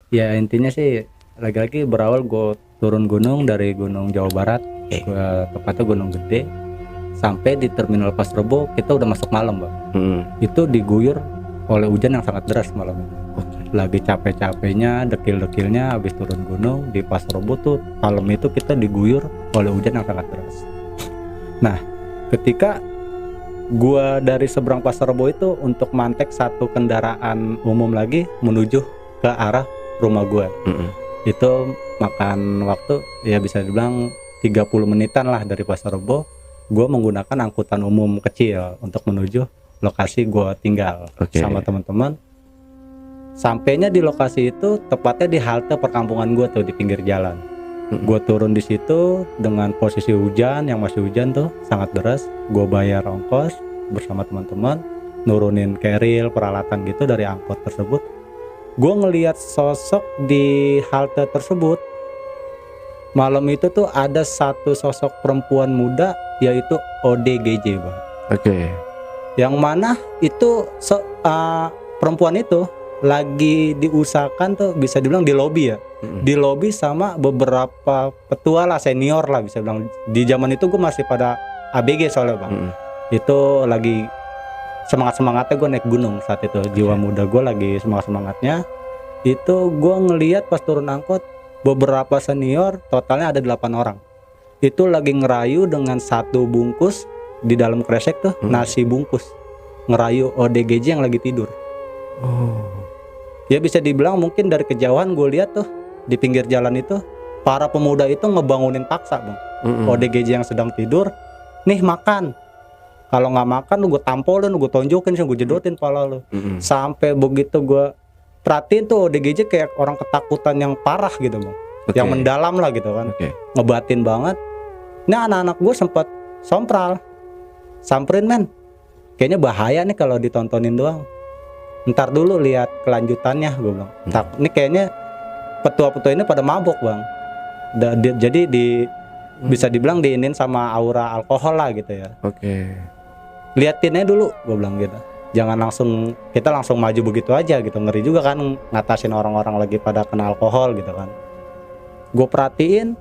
Ya intinya sih lagi-lagi berawal gue turun gunung dari Gunung Jawa Barat, tepatnya Gunung Gede, sampai di Terminal Pas Rebo kita udah masuk malam, Bang. Itu diguyur oleh hujan yang sangat deras malam itu. Lagi capek-capeknya, dekil-dekilnya habis turun gunung di Pas Rebo tuh malam itu kita diguyur oleh hujan yang sangat deras. Nah, ketika gua dari seberang Pas Rebo itu untuk mantek satu kendaraan umum lagi menuju ke arah rumah gua. Itu makan waktu ya bisa dibilang 30 menitan lah dari Pasar Rebo. Gue menggunakan angkutan umum kecil untuk menuju lokasi gue tinggal sama teman-teman. Sampainya di lokasi itu tepatnya di halte perkampungan gue tuh di pinggir jalan. Gue turun di situ dengan posisi hujan yang masih hujan tuh sangat deras. Gue bayar ongkos bersama teman-teman, nurunin keril peralatan gitu dari angkot tersebut. Gue ngelihat sosok di halte tersebut. Malam itu tuh ada satu sosok perempuan muda yaitu ODGJ, Bang. Yang mana itu perempuan itu lagi diusahakan tuh bisa dibilang di lobi ya. Di lobi sama beberapa petua lah, senior lah bisa bilang. Di zaman itu gue masih pada ABG soalnya, Bang. Itu lagi semangat-semangatnya gue naik gunung saat itu. Jiwa muda gue lagi semangat-semangatnya. Itu gue ngelihat pas turun angkot beberapa senior, totalnya ada 8 orang. Itu lagi ngerayu dengan satu bungkus di dalam kresek tuh nasi bungkus. Ngerayu ODGJ yang lagi tidur. Ya bisa dibilang mungkin dari kejauhan gue lihat tuh di pinggir jalan itu para pemuda itu ngebangunin paksa, Bang. ODGJ yang sedang tidur, nih makan. Kalau nggak makan lu gue tampolin, gue tonjokin, gue jedotin pala lu. Sampai begitu gue perhatiin tuh ODGJ kayak orang ketakutan yang parah gitu, Bang. Yang mendalam lah gitu kan. Ngebatin banget. Nah anak-anak gue sempat samperin, men. Kayaknya bahaya nih kalau ditontonin doang. Ntar dulu lihat kelanjutannya, gue bilang. Ini kayaknya petua-petua ini pada mabok, Bang. Jadi bisa dibilang diinin sama aura alkohol lah gitu ya. Liatinnya dulu, gue bilang gitu. Jangan kita langsung maju begitu aja gitu. Ngeri juga kan ngatasin orang-orang lagi pada kena alkohol gitu kan. Gue perhatiin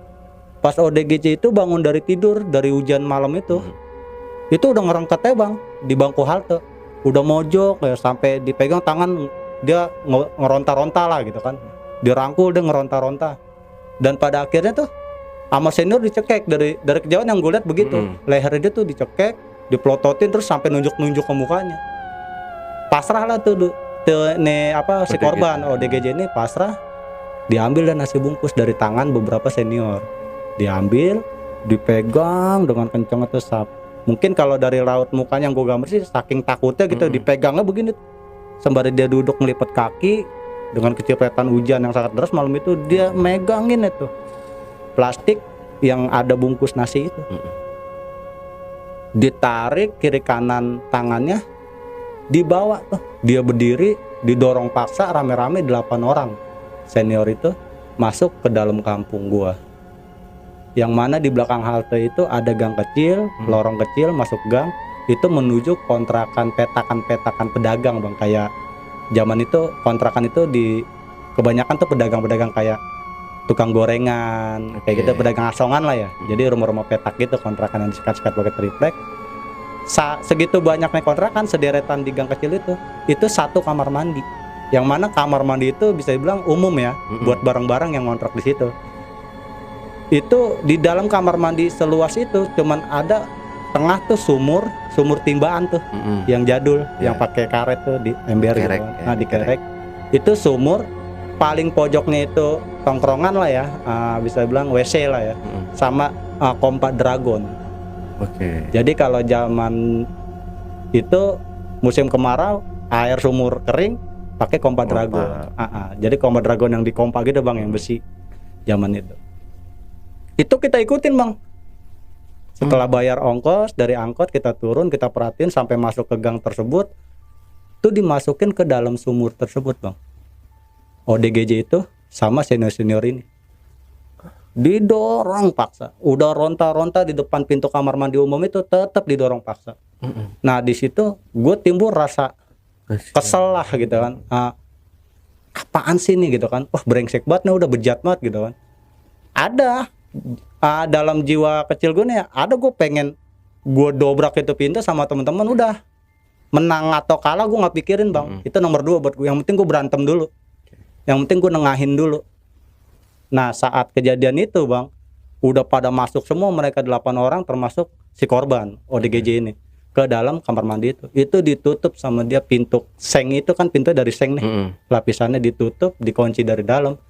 pas ODGJ itu bangun dari tidur dari hujan malam itu udah ngerangketnya, Bang, di bangku halte. Udah mojok ya, sampai dipegang tangan dia ngeronta-ronta lah gitu kan. Dirangkul dia ngeronta-ronta. Dan pada akhirnya tuh sama senior dicekek dari kejauhan yang gue lihat begitu. Lehernya dia tuh dicekek, dipelototin terus sampai nunjuk-nunjuk ke mukanya. Pasrah lah tuh si korban ODGJ ini pasrah. Diambil dan nasi bungkus dari tangan beberapa senior. Diambil, dipegang dengan kencang tuh mungkin kalau dari raut mukanya yang gue gambar sih saking takutnya gitu, dipegangnya begini. Sembari dia duduk ngelipet kaki dengan kecipratan hujan yang sangat deras malam itu, dia megangin itu plastik yang ada bungkus nasi itu. Ditarik kiri kanan tangannya, dibawa tuh. Dia berdiri, didorong paksa rame-rame 8 orang senior itu masuk ke dalam kampung gua. Yang mana di belakang halte itu ada gang kecil, lorong kecil masuk gang, itu menuju kontrakan petakan pedagang, Bang. Kayak zaman itu kontrakan itu kebanyakan tuh pedagang-pedagang kayak tukang gorengan, kayak gitu, pedagang asongan lah ya. Jadi rumah-rumah petak gitu, kontrakan yang disikat-sikat pakai triplek. Segitu banyaknya kontrakan sederetan di gang kecil itu satu kamar mandi. Yang mana kamar mandi itu bisa dibilang umum ya, buat barang-barang yang ngontrak di situ. Itu di dalam kamar mandi seluas itu cuman ada tengah tuh sumur timbaan tuh, yang jadul, yang pakai karet tuh di ember gitu. Nah dikerek. Itu sumur, paling pojoknya itu tongkrongan lah ya, bisa dibilang WC lah ya, sama kompak dragon. Jadi kalau zaman itu musim kemarau, air sumur kering, pakai kompak dragon. Jadi kompak dragon yang dikompak gitu, Bang, yang besi zaman itu. Itu kita ikutin, Bang. Setelah bayar ongkos dari angkot, kita turun, kita perhatiin sampai masuk ke gang tersebut. Itu dimasukin ke dalam sumur tersebut, Bang. ODGJ itu sama senior-senior ini didorong paksa. Udah ronta-ronta di depan pintu kamar mandi umum itu tetap didorong paksa. Nah di situ gue timbul rasa kesel lah gitu kan. apaan sih nih gitu kan, wah brengsek banget nih, udah bejat banget gitu kan. Ada dalam jiwa kecil gue nih, ada gue pengen gue dobrak itu pintu sama teman-teman, udah menang atau kalah gue nggak pikirin bang. Itu nomor 2 buat gue, yang penting gue berantem dulu, yang penting gue nengahin dulu. Nah saat kejadian itu bang, udah pada masuk semua mereka 8 orang termasuk si korban ODGJ ini ke dalam kamar mandi itu ditutup sama dia, pintu seng itu kan, pintu dari seng nih, lapisannya ditutup, dikunci dari dalam.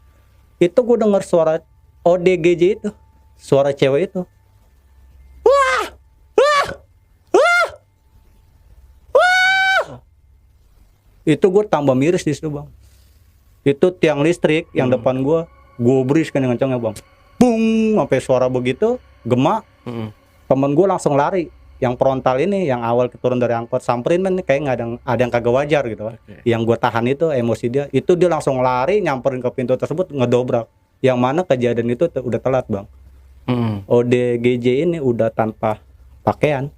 Itu gue dengar suara ODGJ itu, suara cewek itu, wah, wah, wah, wah. Itu gue tambah miris di situ bang. Itu tiang listrik yang depan gue bris kan dengan kencangnya bang, bung, sampai suara begitu gemak. Temen gue langsung lari, yang frontal ini, yang awal turun dari angkot, samperin men, kayak nggak ada yang kagak wajar gitu kan. Yang gue tahan itu emosi dia, itu dia langsung lari nyamperin ke pintu tersebut, ngedobrak. Yang mana kejadian itu udah telat bang. ODGJ ini udah tanpa pakaian.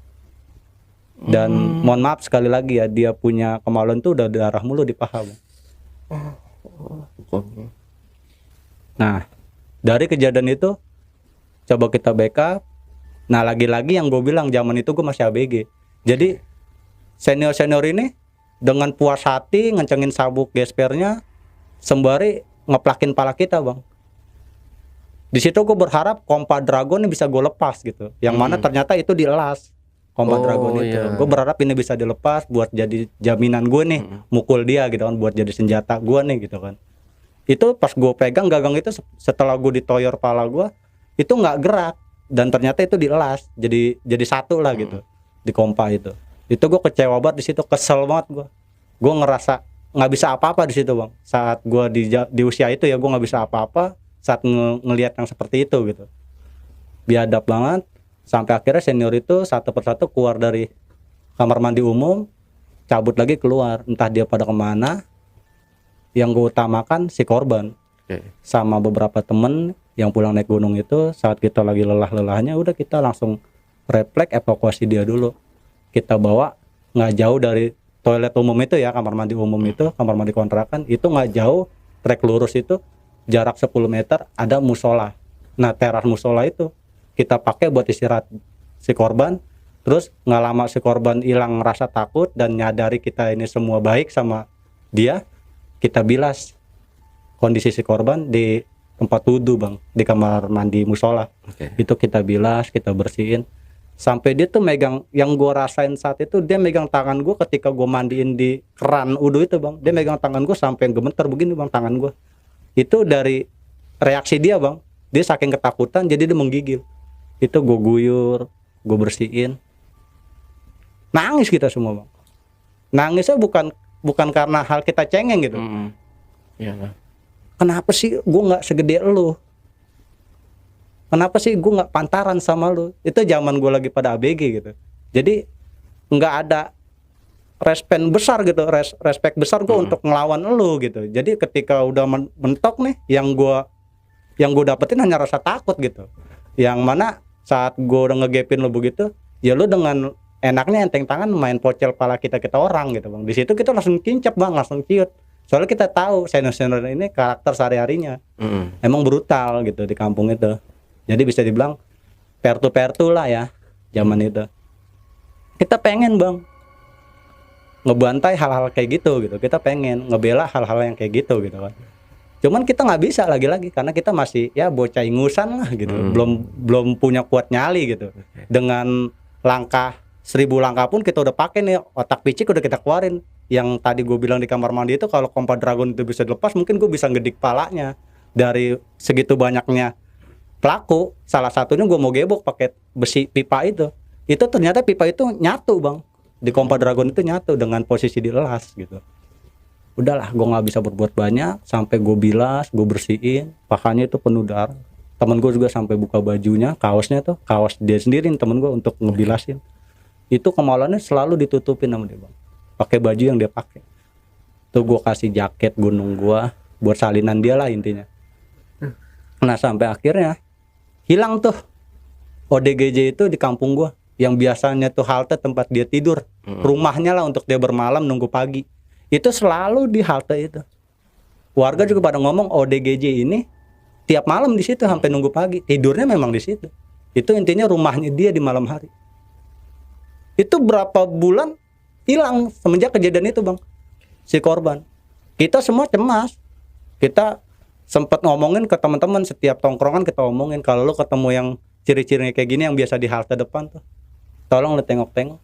Dan mohon maaf sekali lagi ya, dia punya kemaluan tuh udah darah mulu di paha bang. Nah dari kejadian itu coba kita backup. Nah lagi-lagi yang gue bilang, zaman itu gue masih ABG. Jadi senior-senior ini dengan puas hati ngencengin sabuk gespernya sembari ngeplakin pala kita bang. Di situ gue berharap Kompa Dragon ini bisa gue lepas gitu. Yang mana ternyata itu dielas Kompa Dragon itu. Gue berharap ini bisa dilepas buat jadi jaminan gue nih, mukul dia gitu kan, buat jadi senjata gue nih gitu kan. Itu pas gue pegang gagang itu, setelah gue ditoyor pala gue, itu nggak gerak. Dan ternyata itu dielas, jadi satu lah gitu di Kompa itu. Itu gue kecewa banget di situ, kesel banget gue ngerasa nggak bisa apa-apa di situ bang. Saat gue di usia itu ya, gue nggak bisa apa-apa saat ngelihat yang seperti itu gitu. Biadab banget. Sampai akhirnya senior itu satu persatu keluar dari kamar mandi umum, cabut lagi keluar, entah dia pada kemana. Yang gue utamakan si korban sama beberapa temen yang pulang naik gunung itu, saat kita lagi lelah-lelahnya, udah kita langsung refleks evakuasi dia dulu. Kita bawa nggak jauh dari toilet umum itu ya, kamar mandi umum itu, kamar mandi kontrakan itu nggak jauh, trek lurus itu jarak 10 meter ada musola. Nah teras musola itu kita pakai buat istirahat si korban. Terus nggak lama si korban hilang rasa takut dan nyadari kita ini semua baik sama dia, kita bilas kondisi si korban di tempat wudhu bang, di kamar mandi musola. Itu kita bilas, kita bersihin, sampai dia tuh megang. Yang gue rasain saat itu, dia megang tangan gue ketika gue mandiin di keran wudhu itu bang. Dia megang tangan gue sampai gemeter begini bang tangan gue. Itu dari reaksi dia bang, dia saking ketakutan jadi dia menggigil. Itu gue guyur, gue bersihin, nangis kita semua bang. Nangisnya bukan karena hal kita cengeng gitu. Kenapa sih gue nggak segede lu? Kenapa sih gue nggak pantaran sama lu? Itu zaman gue lagi pada ABG gitu. Jadi nggak ada respect besar gitu, respect besar gue untuk ngelawan lu gitu. Jadi ketika udah mentok nih, yang gue dapetin hanya rasa takut gitu. Yang mana saat gue udah ngegepin lu begitu, ya lu dengan enaknya enteng tangan main pocel pala kita orang gitu bang. Di situ kita langsung kincap bang, langsung ciut. Soalnya kita tahu senior-senior ini karakter sehari-harinya emang brutal gitu di kampung itu. Jadi bisa dibilang pertu lah ya zaman itu. Kita pengen bang ngebantai hal-hal kayak gitu. Kita pengen ngebela hal-hal yang kayak gitu kan. Cuman kita nggak bisa lagi karena kita masih ya bocah ingusan lah gitu. Belum punya kuat nyali gitu. Dengan langkah 1000 langkah pun kita udah pakai nih, otak picik udah kita keluarin. Yang tadi gue bilang di kamar mandi itu, kalau Kompa Dragon itu bisa dilepas, mungkin gue bisa gedik palanya. Dari segitu banyaknya pelaku, salah satunya gue mau gebok pakai besi pipa itu. Itu ternyata pipa itu nyatu bang, di Kompa Dragon itu nyatu dengan posisi dilelas gitu. Udahlah, gue nggak bisa berbuat banyak, sampai gue bilas, gue bersihin, pahanya itu penuh darah. Temen gue juga sampai buka bajunya, kaosnya tuh, kaos dia sendiri temen gue untuk ngebilasin. Itu kemaluannya selalu ditutupin sama dia bang, pakai baju yang dia pakai. Tuh gue kasih jaket gunung gue buat salinan dia lah intinya. Nah sampai akhirnya hilang tuh ODGJ itu di kampung gue, yang biasanya tuh halte tempat dia tidur, rumahnya lah untuk dia bermalam nunggu pagi. Itu selalu di halte itu. Warga juga pada ngomong ODGJ ini tiap malam di situ sampai nunggu pagi. Tidurnya memang di situ. Itu intinya rumahnya dia di malam hari. Itu berapa bulan hilang semenjak kejadian itu, Bang. Si korban. Kita semua cemas. Kita sempat ngomongin ke teman-teman, setiap tongkrongan kita omongin, kalau lu ketemu yang ciri-cirinya kayak gini yang biasa di halte depan tuh, tolong lu tengok-tengok.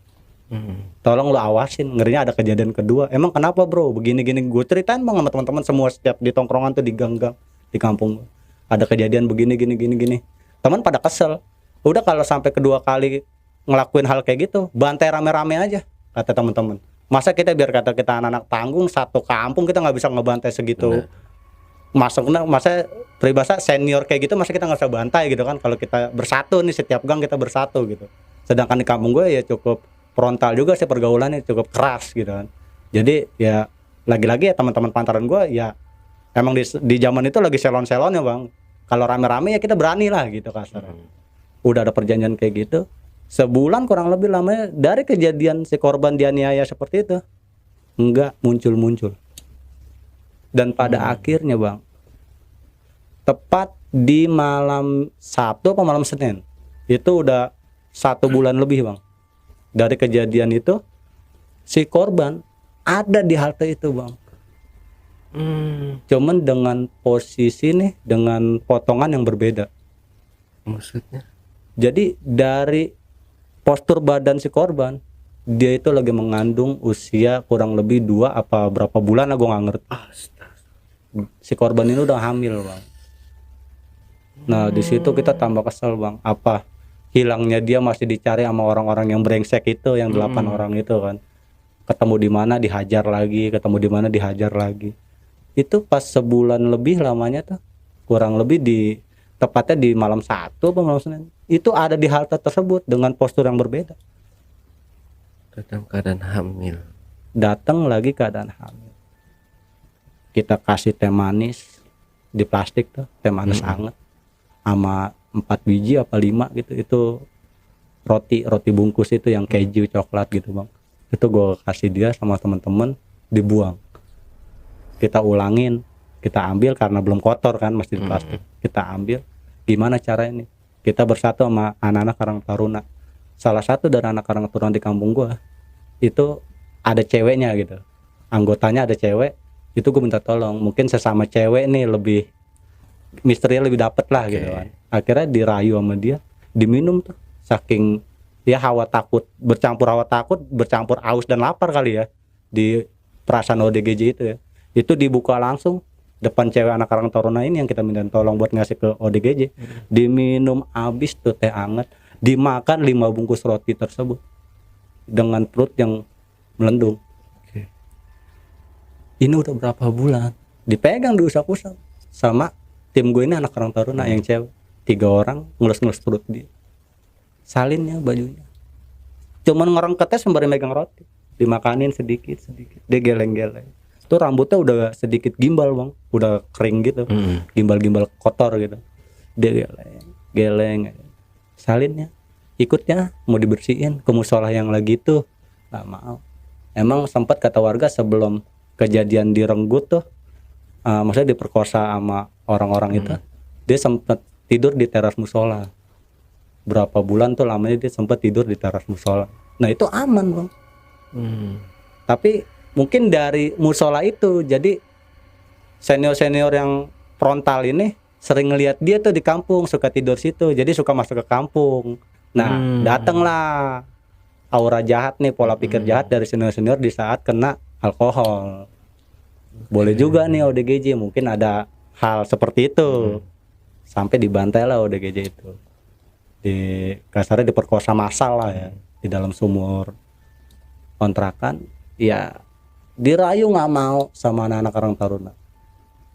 Tolong lu awasin, ngerinya ada kejadian kedua. Emang kenapa, bro? Begini-gini. Gue ceritain, Bang, sama teman-teman semua setiap di tongkrongan tuh, di gang-gang di kampung. Ada kejadian begini gini. Teman pada kesel. Udah kalau sampai kedua kali ngelakuin hal kayak gitu, bantai rame-rame aja, kata teman-teman. Masa kita biar kata kita anak-anak tanggung satu kampung kita nggak bisa ngebantai segitu. Masa peribahasa senior kayak gitu, masa kita nggak bisa bantai gitu kan? Kalau kita bersatu nih, setiap gang kita bersatu gitu. Sedangkan di kampung gue ya cukup frontal juga sih pergaulannya, cukup keras gitu kan. Jadi ya lagi-lagi ya teman-teman pantaran gue ya emang di zaman itu lagi selon-selonnya, Bang. Kalau rame-rame ya kita berani lah gitu kasarnya. Udah ada perjanjian kayak gitu. Sebulan kurang lebih lamanya dari kejadian si korban dianiaya seperti itu enggak muncul. Dan pada akhirnya, Bang, tepat di malam Sabtu apa malam Senin, itu udah 1 bulan lebih, Bang, dari kejadian itu, si korban ada di halte itu, Bang. Cuman dengan posisi nih, dengan potongan yang berbeda. Maksudnya? Jadi dari postur badan si korban, dia itu lagi mengandung usia kurang lebih 2 apa berapa bulan lah, gue nggak ngerti. Si korban ini udah hamil, Bang. Nah di situ kita tambah kesel, Bang. Apa hilangnya dia masih dicari sama orang-orang yang brengsek itu, yang 8 orang itu kan. Ketemu di mana dihajar lagi, ketemu di mana dihajar lagi. Itu pas sebulan lebih lamanya tuh, kurang lebih di tepatnya di malam Sabtu apa malam Senin, itu ada di halte tersebut dengan postur yang berbeda. Datang keadaan hamil. Datang lagi keadaan hamil. Kita kasih teh manis di plastik tuh, teh manis hangat sama 4 biji apa 5 gitu. Itu roti bungkus itu yang keju coklat gitu, Bang. Itu gue kasih dia sama teman-teman, dibuang. Kita ulangin, kita ambil karena belum kotor kan, masih di plastik. Kita ambil, gimana cara ini? Kita bersatu sama anak-anak Karang Taruna. Salah satu dari anak Karang Taruna di kampung gua itu ada ceweknya gitu, anggotanya ada cewek. Itu gue minta tolong, mungkin sesama cewek nih lebih misterinya lebih dapet lah gitu kan. Akhirnya dirayu sama dia, diminum tuh, saking ya bercampur aus dan lapar kali ya di perasaan ODGJ itu ya. Itu dibuka langsung depan cewek anak Karang Taruna ini yang kita minta tolong buat ngasih ke ODGJ. Diminum habis tuh teh hangat, dimakan 5 bungkus roti tersebut dengan perut yang melendung. Ini udah berapa bulan dipegang, diusap-usap sama tim gue ini anak Karang Taruna yang cewek, 3 orang ngelus-ngelus perut dia, salinnya, bajunya, cuman ngerengketnya sembari megang roti, dimakanin sedikit dia geleng-geleng. Itu rambutnya udah sedikit gimbal, Bang, udah kering gitu, gimbal kotor gitu, dia geleng, salinnya ikutnya mau dibersihin ke musola yang lagi itu nggak mau. Emang sempat kata warga sebelum kejadian di Renggut tuh, maksudnya diperkosa sama orang-orang itu, dia sempat tidur di teras musola. Berapa bulan tuh lamanya dia sempat tidur di teras musola. Nah itu aman, Bang. Tapi mungkin dari musola itu, jadi senior-senior yang frontal ini sering ngelihat dia tuh di kampung, suka tidur situ, jadi suka masuk ke kampung. Nah datanglah aura jahat nih, pola pikir jahat dari senior-senior di saat kena alkohol. Boleh juga nih ODGJ, mungkin ada hal seperti itu. Sampai dibantai lah ODGJ itu, di kasarnya diperkosa massal lah ya, di dalam sumur kontrakan. Ya dirayu nggak mau sama anak-anak Karang Taruna.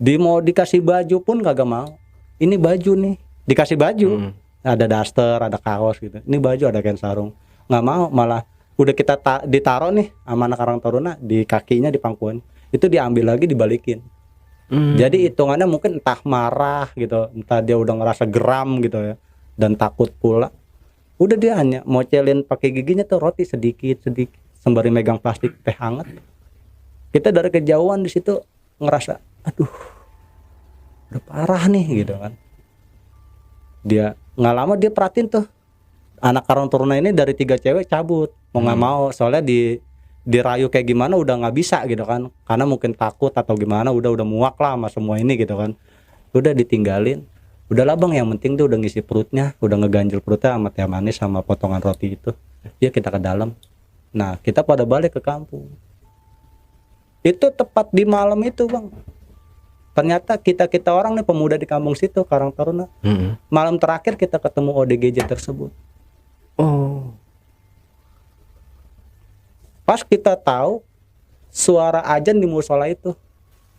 Mau dikasih baju pun kagak mau. Ini baju nih, dikasih baju, ada daster, ada kaos gitu, ini baju, ada kain sarung, nggak mau. Malah udah kita ditaruh nih sama anak Karang Taruna di kakinya, di pangkuan itu, diambil lagi dibalikin. Jadi hitungannya mungkin entah marah gitu, entah dia udah ngerasa geram gitu ya, dan takut pula. Udah dia hanya mocelin pakai giginya tuh roti sedikit sembari megang plastik teh hangat. Kita dari kejauhan di situ ngerasa aduh udah parah nih gitu kan. Dia nggak lama dia perhatiin tuh anak karang taruna ini dari 3 cewek cabut mau nggak mau, soalnya dirayu kayak gimana udah nggak bisa gitu kan, karena mungkin takut atau gimana, udah muak lah sama semua ini gitu kan. Udah ditinggalin, udahlah bang, yang penting tuh udah ngisi perutnya, udah ngeganjel perutnya sama teh manis sama potongan roti itu. Ya kita ke dalam. Nah kita pada balik ke kampung. Itu tepat di malam itu bang, ternyata kita orang nih pemuda di kampung situ Karang Taruna, malam terakhir kita ketemu ODGJ tersebut. Oh, Pas kita tahu suara ajan di musola itu,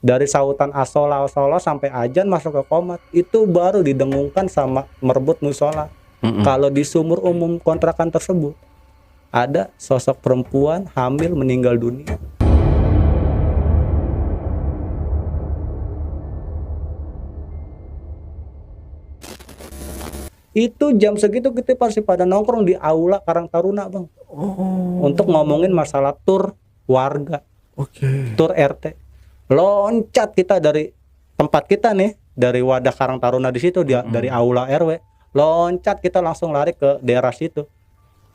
dari sautan asola sampai ajan masuk ke komat, itu baru didengungkan sama merebut musola. Kalau di sumur umum kontrakan tersebut ada sosok perempuan hamil meninggal dunia. Itu jam segitu kita pasti pada nongkrong di aula Karang Taruna bang, untuk ngomongin masalah tur warga, tur RT. Loncat kita dari tempat kita nih, dari wadah Karang Taruna di situ, dia dari aula RW, loncat kita langsung lari ke daerah situ.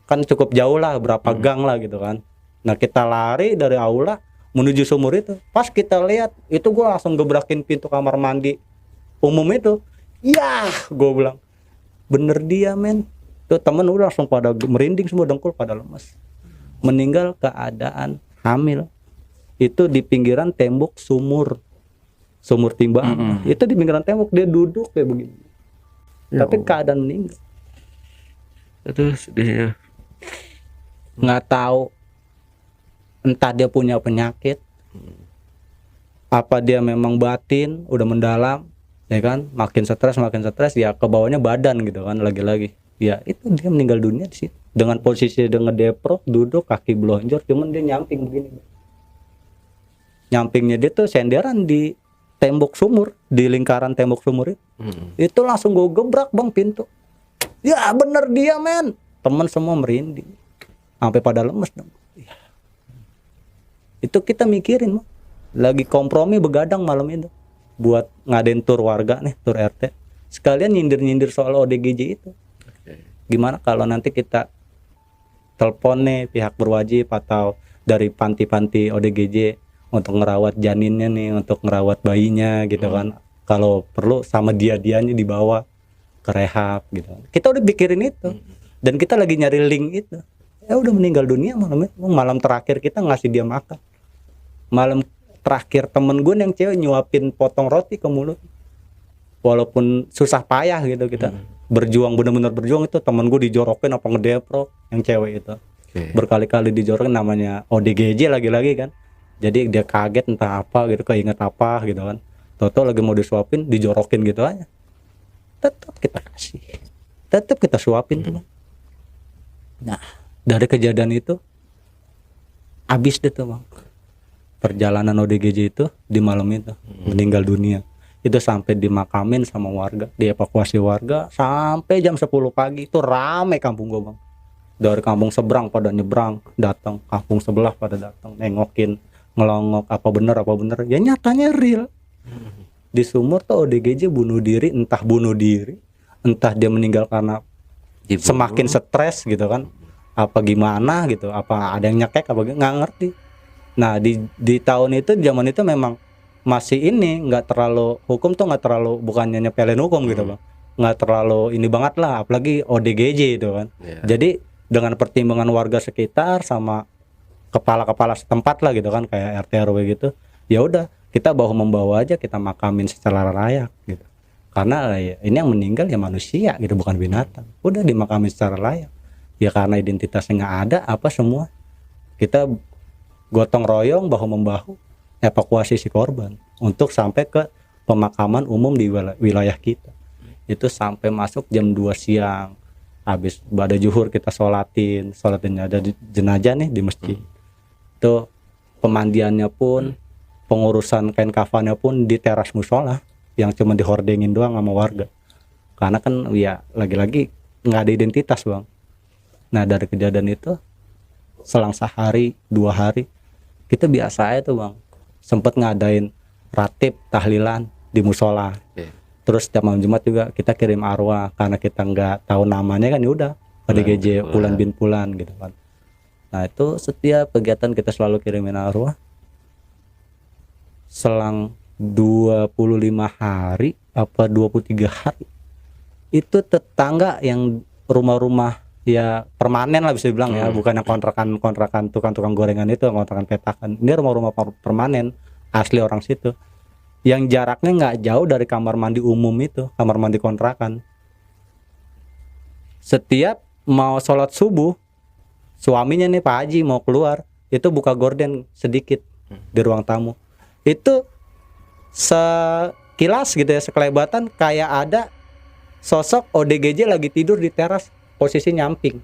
Kan cukup jauh lah, berapa gang lah gitu kan. Nah kita lari dari aula menuju sumur itu. Pas kita lihat itu, gue langsung gebrakin pintu kamar mandi umum itu. Yah, gue bilang bener dia men. Tuh temen udah langsung pada merinding semua, dengkul pada lemas. Meninggal keadaan hamil. Itu di pinggiran tembok sumur timbaan. Itu di pinggiran tembok, dia duduk kayak begini. Ya Tapi Allah. keadaan meninggal. Terus dia Nggak tahu entah dia punya penyakit, apa dia memang batin udah mendalam, ya kan, makin stres ya ke bawahnya badan gitu kan, lagi-lagi ya itu dia meninggal dunia di situ dengan posisi dia ngedeprok, duduk kaki belonjor, cuman dia nyamping begini. Nyampingnya dia tuh senderan di tembok sumur, di lingkaran tembok sumur itu. Itu langsung gue gebrak bang pintu. Ya bener dia men. Temen semua merinding, sampai pada lemes dong. Ya. Itu kita mikirin bang, lagi kompromi begadang malam itu buat ngadain tur warga nih, tur RT, sekalian nyindir soal ODGJ itu. Gimana kalau nanti kita telepon nih pihak berwajib atau dari panti-panti ODGJ untuk ngerawat janinnya nih, untuk ngerawat bayinya gitu kan. Kalau perlu sama dianya dibawa ke rehab gitu. Kita udah pikirin itu. Dan kita lagi nyari link itu. Ya udah meninggal dunia malam terakhir kita ngasih dia makan. Malam terakhir temen gue yang cewek nyuapin potong roti ke mulut. Walaupun susah payah gitu kita. Berjuang, bener-bener berjuang itu, temen gue dijorokin apa ngedeprok yang cewek itu. Berkali-kali dijorokin, namanya ODGJ lagi-lagi kan. Jadi dia kaget entah apa gitu, keinget apa gitu kan. Toto lagi mau disuapin, dijorokin gitu aja. Tetap kita kasih, tetap kita suapin tuh bang. Nah dari kejadian itu abis deh tuh bang perjalanan ODGJ itu di malam itu. Meninggal dunia itu sampai dimakamin sama warga, dievakuasi warga sampai jam 10 pagi. Itu rame kampung gua bang, dari kampung seberang pada nyebrang datang, kampung sebelah pada datang nengokin, ngelongok apa bener ya, nyatanya real. Di sumur tuh ODGJ bunuh diri, entah dia meninggal karena semakin stres gitu kan, apa gimana gitu, apa ada yang nyekek apa nggak ngerti. Nah di tahun itu, zaman itu memang masih ini nggak terlalu, hukum tuh nggak terlalu, bukannya nyepelin hukum gitu bang, nggak terlalu ini banget lah, apalagi ODGJ itu kan. Jadi dengan pertimbangan warga sekitar sama kepala-kepala setempat lah gitu kan, kayak RT RW gitu, ya udah kita bahu membawa aja, kita makamin secara layak gitu. Karena ya, ini yang meninggal ya manusia gitu, bukan binatang. Udah dimakamin secara layak. Ya karena identitasnya nggak ada apa semua, kita gotong royong bahu membahu evakuasi si korban untuk sampai ke pemakaman umum di wilayah kita. Itu sampai masuk jam 2 siang. Habis pada zuhur kita sholatin ada jenazah nih di masjid. Itu pemandiannya pun, pengurusan kain kafannya pun di teras musola yang cuma dihordengin doang sama warga. Karena kan ya lagi-lagi nggak ada identitas bang. Nah dari kejadian itu selang sehari 2 hari kita biasa aja tuh bang, sempet ngadain ratib, tahlilan di musola. Terus setiap malam Jumat juga kita kirim arwah, karena kita nggak tahu namanya kan, ya udah ODGJ Pulan bin Pulan gitu kan. Nah itu setiap kegiatan kita selalu kirimin arwah. Selang 25 hari apa 23 hari itu tetangga yang rumah-rumah ya permanen lah bisa dibilang ya, bukan yang kontrakan tukang gorengan itu, kontrakan petakan. Ini rumah-rumah permanen asli orang situ, yang jaraknya nggak jauh dari kamar mandi umum itu, kamar mandi kontrakan. Setiap mau sholat subuh, suaminya nih Pak Haji mau keluar, itu buka gorden sedikit di ruang tamu. Itu sekilas gitu ya, sekelebatan kayak ada sosok ODGJ lagi tidur di teras, posisi nyamping.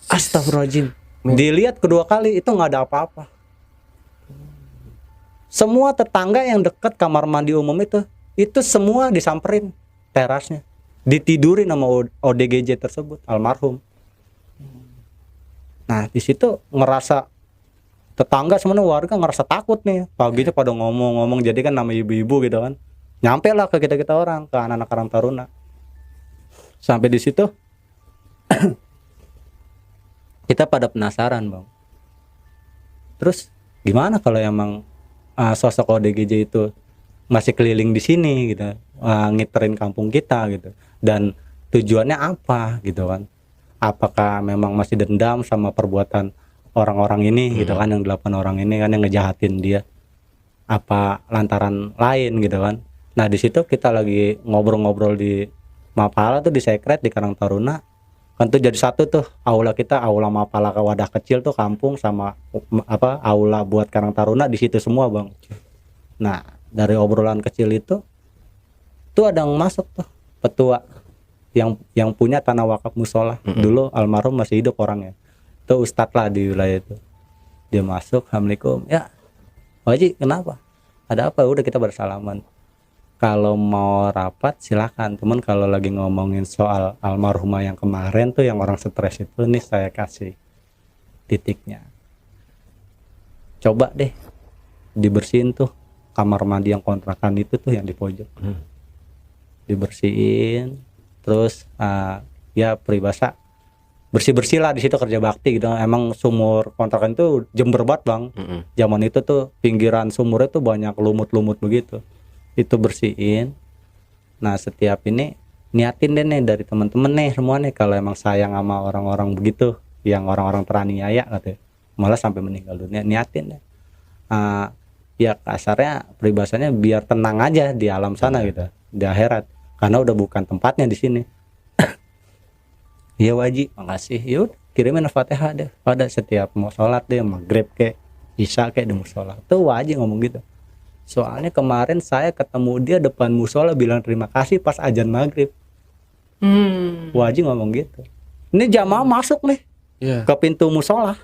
Astagfirullahaladzim. Dilihat kedua kali itu nggak ada apa-apa. Semua tetangga yang dekat kamar mandi umum itu semua disamperin terasnya, ditidurin sama ODGJ tersebut, almarhum. Nah di situ ngerasa tetangga semuanya, warga ngerasa takut nih. Paginya pada ngomong-ngomong, jadi kan nama ibu-ibu gitu kan, nyampe lah ke kita orang, ke anak-anak Karang Taruna. Sampai di situ kita pada penasaran bang, terus gimana kalau emang sosok ODGJ itu masih keliling di sini gitu, ngiterin kampung kita gitu, dan tujuannya apa gitu kan? Apakah memang masih dendam sama perbuatan orang-orang ini gitu kan, yang 8 orang ini kan yang ngejahatin dia, apa lantaran lain gitu kan? Nah di situ kita lagi ngobrol-ngobrol di Mapala tuh, di Sekret di Karang Taruna kan, tuh jadi satu tuh aula kita, aula Mapala wadah kecil tuh kampung, sama apa aula buat Karang Taruna di situ semua bang. Nah dari obrolan kecil itu tuh ada yang masuk tuh petua yang punya tanah wakaf musola. Dulu almarhum masih hidup orangnya, itu ustadz lah di wilayah itu. Dia masuk, assalamualaikum ya Pak Haji, kenapa, ada apa? Udah kita bersalaman, kalau mau rapat silakan, teman kalau lagi ngomongin soal almarhumah yang kemarin tuh yang orang stres itu, nih saya kasih titiknya, coba deh dibersihin tuh kamar mandi yang kontrakan itu tuh yang di pojok, dibersihin. Terus ya peribahasa bersih lah di situ, kerja bakti gitu. Emang sumur kontrakan itu jember banget bang. Zaman itu tuh pinggiran sumurnya tuh banyak lumut-lumut begitu, itu bersihin. Nah setiap ini niatin deh nih dari teman-teman nih semua nih, kalau emang sayang sama orang-orang begitu, yang orang-orang teraniaya katanya, malah sampai meninggal dunia, niatin deh. Ya kasarnya peribahasanya biar tenang aja di alam sana gitu, di akhirat, karena udah bukan tempatnya di sini. Iya wajib, makasih. Yuk kirimin Fatihah deh pada setiap mau sholat deh, maghrib kayak isya kayak di musola. Tuh wajib ngomong gitu. Soalnya kemarin saya ketemu dia depan musola bilang terima kasih pas azan maghrib. Wajib ngomong gitu. Ini jamaah masuk nih ke pintu musola.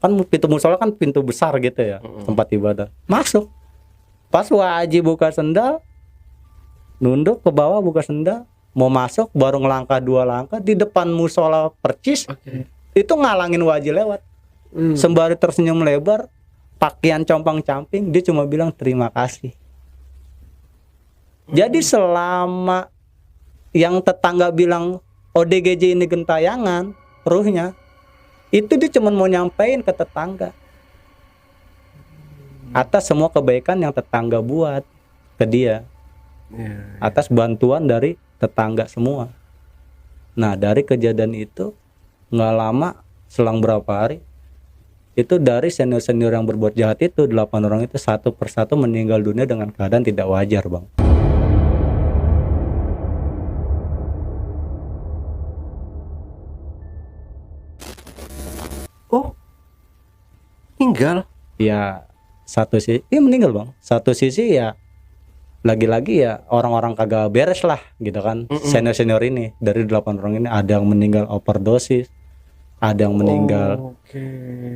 Kan pintu musola kan pintu besar gitu ya, tempat ibadah. Masuk. Pas wajib buka sendal, nunduk ke bawah buka sendal, mau masuk baru ngelangkah 2 langkah di depan musola percis. Itu ngalangin wajib lewat. Sembari tersenyum lebar, pakaian compang-camping, dia cuma bilang terima kasih. Jadi selama yang tetangga bilang ODGJ ini gentayangan ruhnya, itu dia cuma mau nyampein ke tetangga atas semua kebaikan yang tetangga buat ke dia, atas bantuan dari tetangga semua. Nah dari kejadian itu nggak lama, selang berapa hari, itu dari senior-senior yang berbuat jahat itu 8 orang itu satu persatu meninggal dunia dengan keadaan tidak wajar bang. Oh, meninggal? Ya satu sisi, iya meninggal bang. Satu sisi ya lagi-lagi ya orang-orang kagak beres lah gitu kan. Senior-senior ini dari 8 orang ini ada yang meninggal overdosis, ada yang meninggal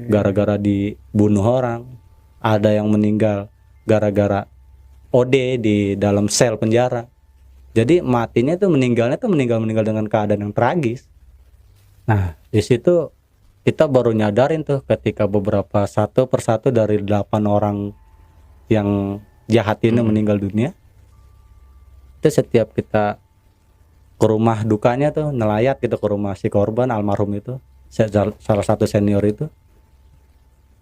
gara-gara dibunuh orang, ada yang meninggal gara-gara OD di dalam sel penjara. Jadi matinya tuh meninggal dengan keadaan yang tragis. Nah di situ kita baru nyadarin tuh ketika beberapa satu persatu dari 8 orang yang jahat ini meninggal dunia, itu setiap kita ke rumah dukanya tuh nelayat gitu ke rumah si korban almarhum itu, salah satu senior itu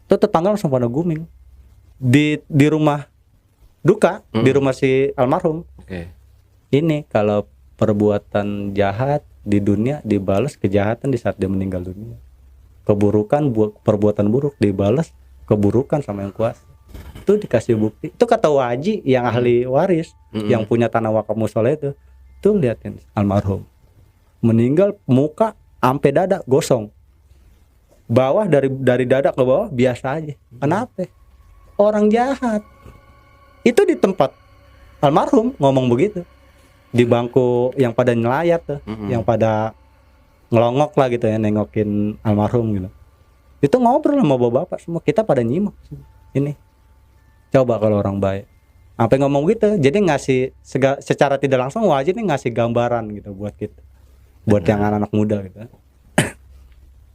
tuh tetangga langsung pada booming di rumah duka, di rumah si almarhum. Ini kalau perbuatan jahat di dunia dibalas kejahatan di saat dia meninggal dunia, keburukan perbuatan buruk dibalas keburukan sama yang kuasa. Itu dikasih bukti. Itu kata Waji yang ahli waris, yang punya tanah wakaf musola itu. Tuh liatin almarhum meninggal muka sampai dada gosong. Bawah dari dada ke bawah biasa aja. Kenapa? Orang jahat. Itu di tempat almarhum ngomong begitu. Di bangku yang pada nyelayat tuh, yang pada ngelongok lah gitu ya, nengokin almarhum gitu. Itu ngobrol sama bapak-bapak semua, kita pada nyimak. Ini coba kalau orang baik sampai ngomong gitu, jadi ngasih secara tidak langsung wajib nih ngasih gambaran gitu buat kita, buat yang anak-anak muda gitu.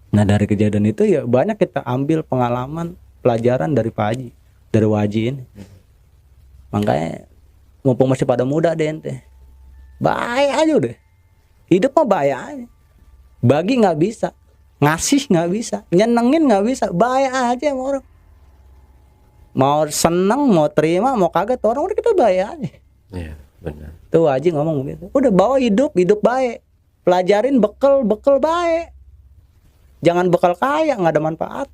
Nah dari kejadian itu ya banyak kita ambil pengalaman pelajaran dari Pak Haji, dari Waji ini. Makanya mumpung masih pada muda deh ente, baik aja udah, hidup mah baik aja. Bagi nggak bisa, ngasih nggak bisa, nyenengin nggak bisa, baik aja sama orang. Mau seneng, mau terima, mau kaget orang udah kita baik aja. Iya, benar. Tuh Haji ngomong begitu. Udah bawa hidup baik. Pelajarin bekal baik. Jangan bekal kaya, nggak ada manfaat.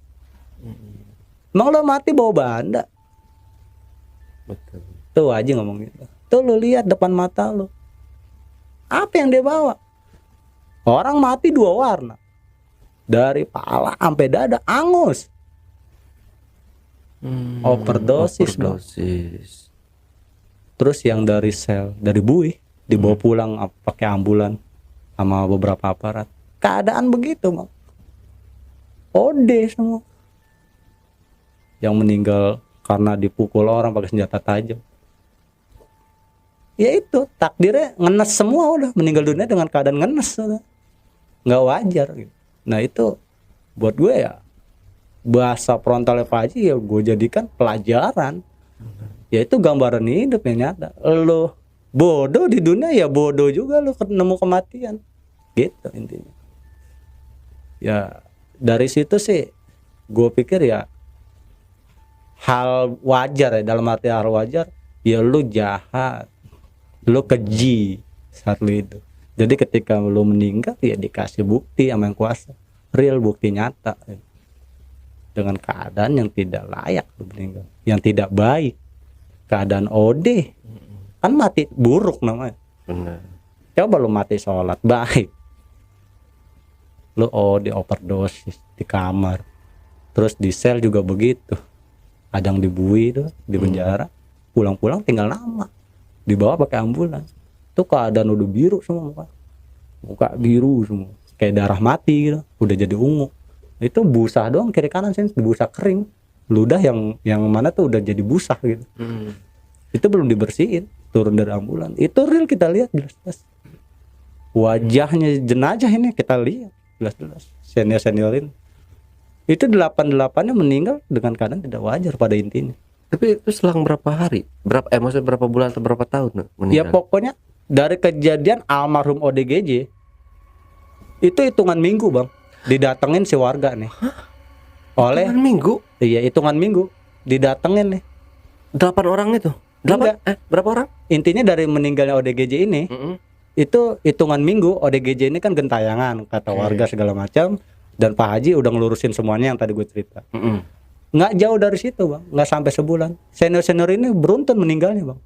Emang lo mati bawa banda? Betul. Tuh Haji ngomong gitu. Tuh lo lihat depan mata lo. Apa yang dia bawa? Orang mati 2 warna. Dari pala sampai dada angus. Overdosis. Terus yang dari sel, dari buih dibawa pulang pakai ambulan sama beberapa aparat. Keadaan begitu, Bang. OD semua. Yang meninggal karena dipukul orang pakai senjata tajam. Ya itu takdirnya ngenes semua, udah meninggal dunia dengan keadaan ngenes, udah nggak wajar gitu. Nah itu buat gue ya bahasa frontalnya Pak Haji ya gue jadikan pelajaran. Ya itu gambaran hidup yang nyata. Lo bodoh di dunia ya bodoh juga lo nemu kematian. Gitu intinya. Ya dari situ sih gue pikir ya hal wajar ya, dalam arti hal wajar ya lo jahat, lo keji saat lo itu. Jadi ketika lo meninggal ya dikasih bukti sama yang kuasa, real bukti nyata ya. Dengan keadaan yang tidak layak meninggal, yang tidak baik, keadaan OD, kan mati buruk namanya. Benar. Coba lu mati sholat baik, lu OD overdosis di kamar, terus di sel juga begitu, kadang dibui tuh di penjara, pulang-pulang tinggal nama, dibawa pakai ambulans, tuh keadaan udah biru semua muka biru semua, kayak darah mati gitu, udah jadi ungu. Itu busa doang kiri kanan sih, busa kering, ludah yang mana tuh udah jadi busa gitu. Itu belum dibersihin, turun dari ambulans. Itu real kita lihat jelas-jelas. Wajahnya jenazah ini kita lihat jelas-jelas. Senior ini. Itu 88-nya meninggal dengan keadaan tidak wajar pada intinya. Tapi itu selang berapa hari? Maksudnya berapa bulan atau berapa tahun meninggal? Ya pokoknya dari kejadian almarhum ODGJ itu hitungan minggu, Bang. Didatengin si warga nih. Oleh hitungan minggu? Iya, hitungan minggu didatengin nih. 8 orang itu? 8? Berapa orang? Intinya dari meninggalnya ODGJ ini, itu hitungan minggu. ODGJ ini kan gentayangan kata warga segala macam, dan Pak Haji udah ngelurusin semuanya yang tadi gue cerita. Nggak jauh dari situ, Bang, nggak sampai sebulan. Senior ini beruntun meninggalnya, Bang.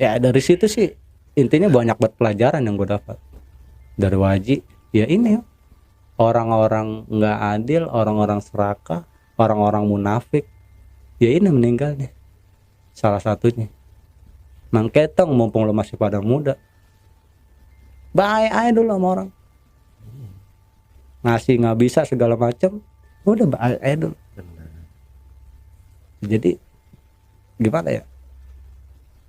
Ya dari situ sih intinya banyak banget pelajaran yang gue dapat dari Waji. Ya ini orang-orang nggak adil, orang-orang serakah, orang-orang munafik, ya ini meninggalnya salah satunya. Mang Ketong mumpung lo masih pada muda, baik aja dulu sama orang, ngasih nggak bisa segala macam, udah baik aja dulu. Jadi gimana ya,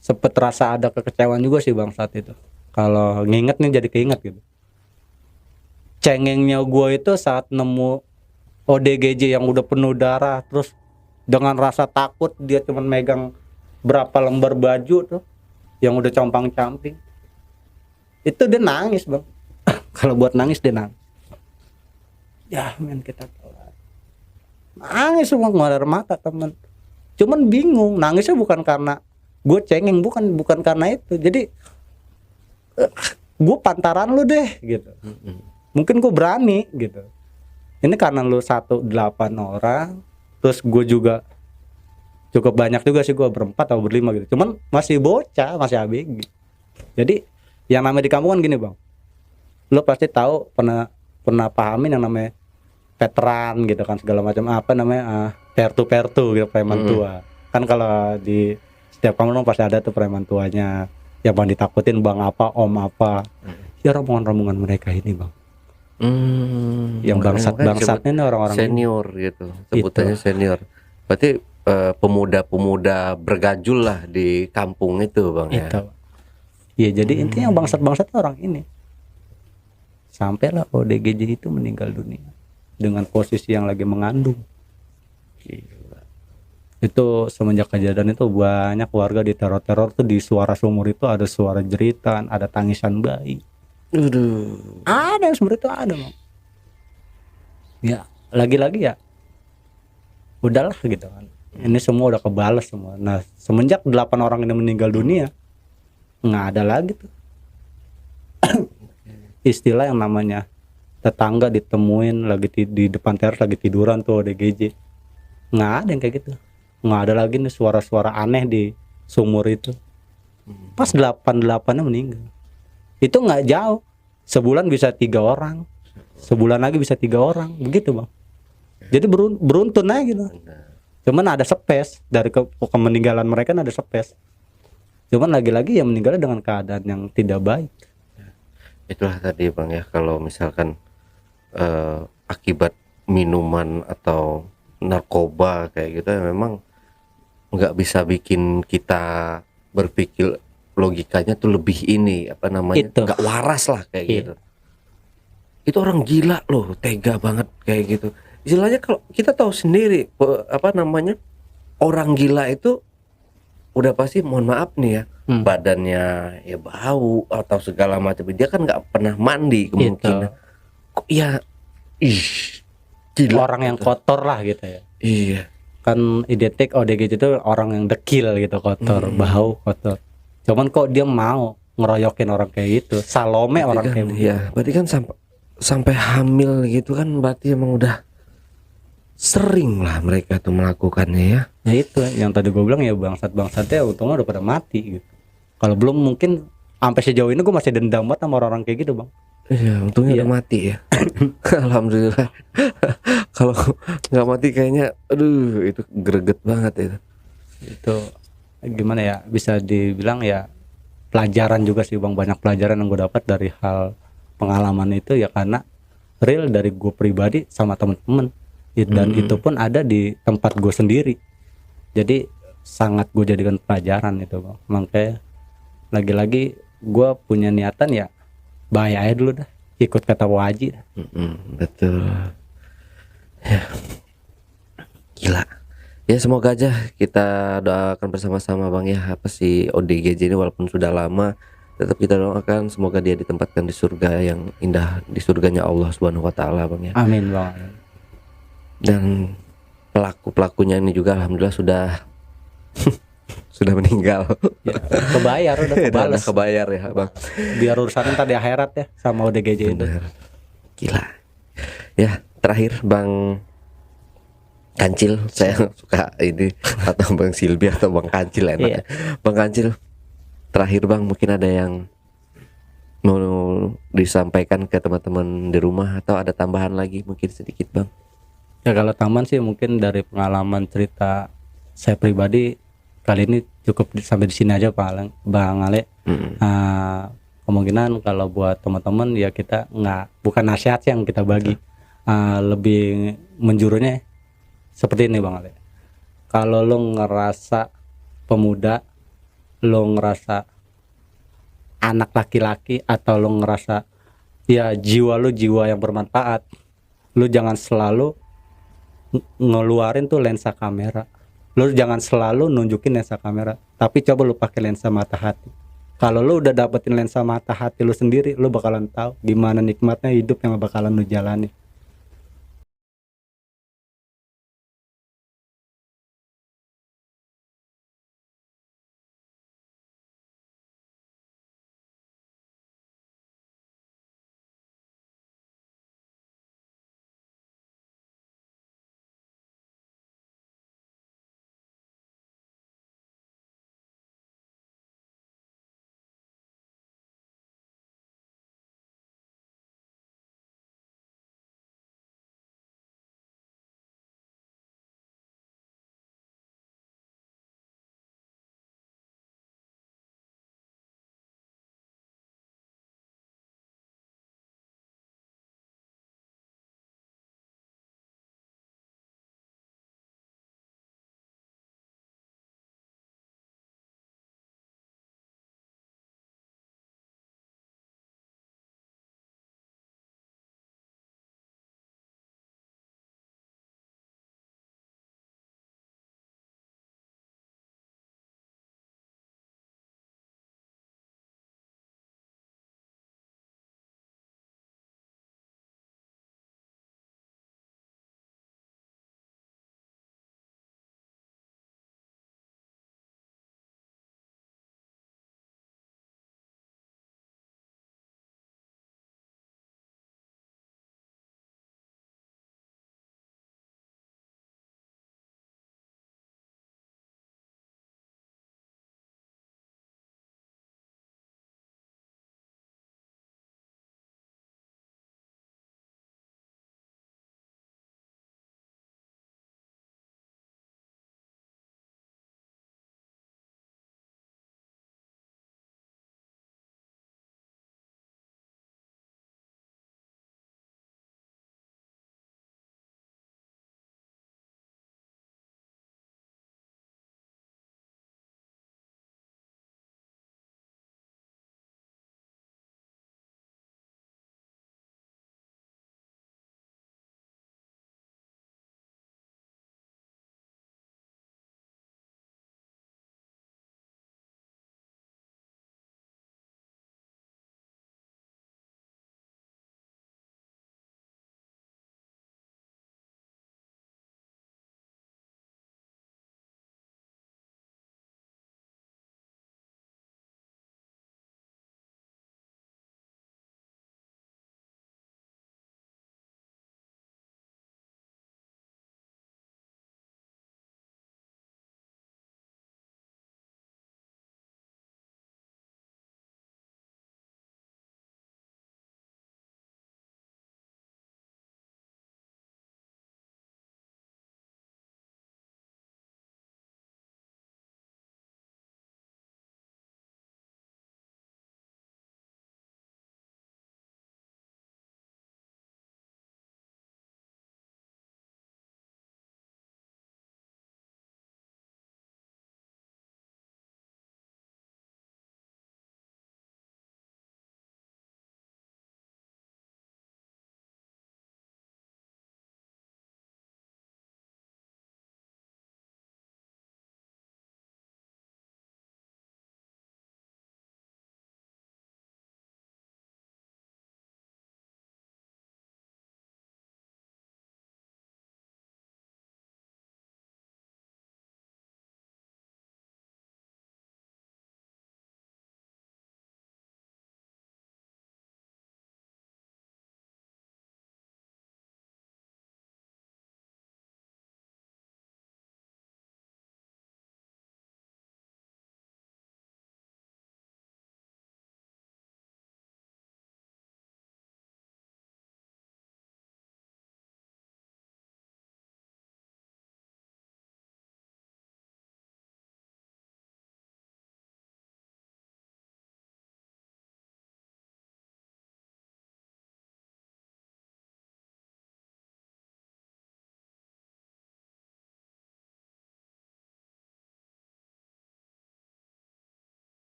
sempet rasa ada kekecewaan juga sih, Bang, saat itu. Kalau nginget nih jadi keinget gitu. Cengengnya gue itu saat nemu ODGJ yang udah penuh darah, terus dengan rasa takut dia cuma megang berapa lembar baju tuh yang udah compang-camping. Itu dia nangis bang. Kalau buat nangis dia nangis. Ya men, kita telat. Nangis semua ngeluar air mata temen. Cuman bingung, nangisnya bukan karena gue cengeng, bukan karena itu. Jadi gue pantaran lu deh gitu. Mungkin gue berani gitu. Ini karena lu 18 orang, terus gue juga cukup banyak juga sih, gue berempat atau berlima gitu. Cuman masih bocah, masih ABG. Jadi yang namanya di kampung kan gini bang, lu pasti tahu pernah pahamin yang namanya veteran gitu kan, segala macam apa namanya pertu gitu, preman tua. Kan kalau di setiap kampung pasti ada tuh preman tuanya yang bang ditakutin bang apa, om apa. Ya rombongan mereka ini bang. Yang bangsatnya ini orang-orang senior ini. Gitu sebutannya itu. Senior berarti pemuda-pemuda bergajul lah di kampung itu bang itu. Ya jadi intinya yang bangsat orang ini. Sampailah ODGJ itu meninggal dunia dengan posisi yang lagi mengandung. Gila. Itu semenjak kejadian itu banyak warga di teror tuh, di suara sumur itu ada suara jeritan, ada tangisan bayi. Ada yang sebenarnya itu ada bang. Ya lagi-lagi ya udahlah gitu kan. Ini semua udah kebalas semua. Nah semenjak 8 orang ini meninggal dunia, nggak ada lagi tuh istilah yang namanya tetangga ditemuin lagi di depan teras lagi tiduran tuh ODGJ. Nggak ada yang kayak gitu. Nggak ada lagi nih suara-suara aneh di sumur itu. Pas 8-8-nya meninggal. Itu nggak jauh, sebulan bisa 3 orang, sebulan lagi bisa 3 orang, begitu bang. Jadi beruntun aja gitu. Cuman ada space dari kemeninggalan mereka, ada space. Cuman lagi-lagi ya meninggalnya dengan keadaan yang tidak baik. Itulah tadi bang ya, kalau misalkan akibat minuman atau narkoba kayak gitu ya, memang nggak bisa bikin kita berpikir logikanya tuh lebih ini apa namanya nggak waras lah kayak gitu. Itu orang gila loh, tega banget kayak gitu. Istilahnya kalau kita tahu sendiri apa namanya orang gila itu udah pasti mohon maaf nih ya badannya ya bau atau segala macam, dia kan nggak pernah mandi kemungkinan. Ya gila, orang yang kotor lah gitu ya. Iya. Kan identik ODGJ itu orang yang dekil gitu, kotor, bau, kotor. Cuman kok dia mau ngeroyokin orang kayak gitu, Salome berarti orang kan, kayak gitu. Ya, berarti kan sampai hamil gitu kan, berarti emang udah sering lah mereka tuh melakukannya ya. Ya itu yang tadi gue bilang ya, bangsatnya untungnya udah pada mati gitu. Kalau belum mungkin sampai sejauh ini gue masih dendam banget sama orang kayak gitu bang. Iya, untungnya udah mati ya. Alhamdulillah. Kalau nggak mati kayaknya, aduh itu greget banget itu. Itu gimana ya, bisa dibilang ya pelajaran juga sih bang, banyak pelajaran yang gue dapat dari hal pengalaman itu ya, karena real dari gue pribadi sama temen-temen dan itu pun ada di tempat gue sendiri, jadi sangat gue jadikan pelajaran itu bang. Makanya lagi-lagi gue punya niatan ya bahaya aja dulu dah, ikut kata Waji dah. Betul ya, gila. Ya semoga aja kita doakan bersama-sama bang ya, apa sih ODGJ ini walaupun sudah lama, tetap kita doakan semoga dia ditempatkan di surga yang indah, di surganya Allah Subhanahu wa taala bang ya. Amin bang. Dan pelakunya ini juga alhamdulillah sudah sudah meninggal. Ya, kebayar udah kebales. Udah kebayar ya bang. Biar urusannya ntar di akhirat ya sama ODGJ itu. Gila. Ya terakhir bang Kancil, saya suka ini atau Bang Silbi atau Bang Kancil enak. Bang Kancil, terakhir bang, mungkin ada yang mau disampaikan ke teman-teman di rumah atau ada tambahan lagi mungkin sedikit bang? Ya kalau tambahan sih mungkin dari pengalaman cerita saya pribadi kali ini cukup sampai di sini aja Pak Bang Ale. Kemungkinan kalau buat teman-teman ya kita bukan nasihat yang kita bagi, lebih menjurunya seperti ini Bang Ale. Kalau lo ngerasa pemuda, lo ngerasa anak laki-laki, atau lo ngerasa ya jiwa lo jiwa yang bermanfaat, lo jangan selalu ngeluarin tuh lensa kamera. Lu jangan selalu nunjukin lensa kamera, tapi coba lu pakai lensa mata hati. Kalau lu udah dapetin lensa mata hati lu sendiri, lu bakalan tahu gimana nikmatnya hidup yang bakalan lu jalani.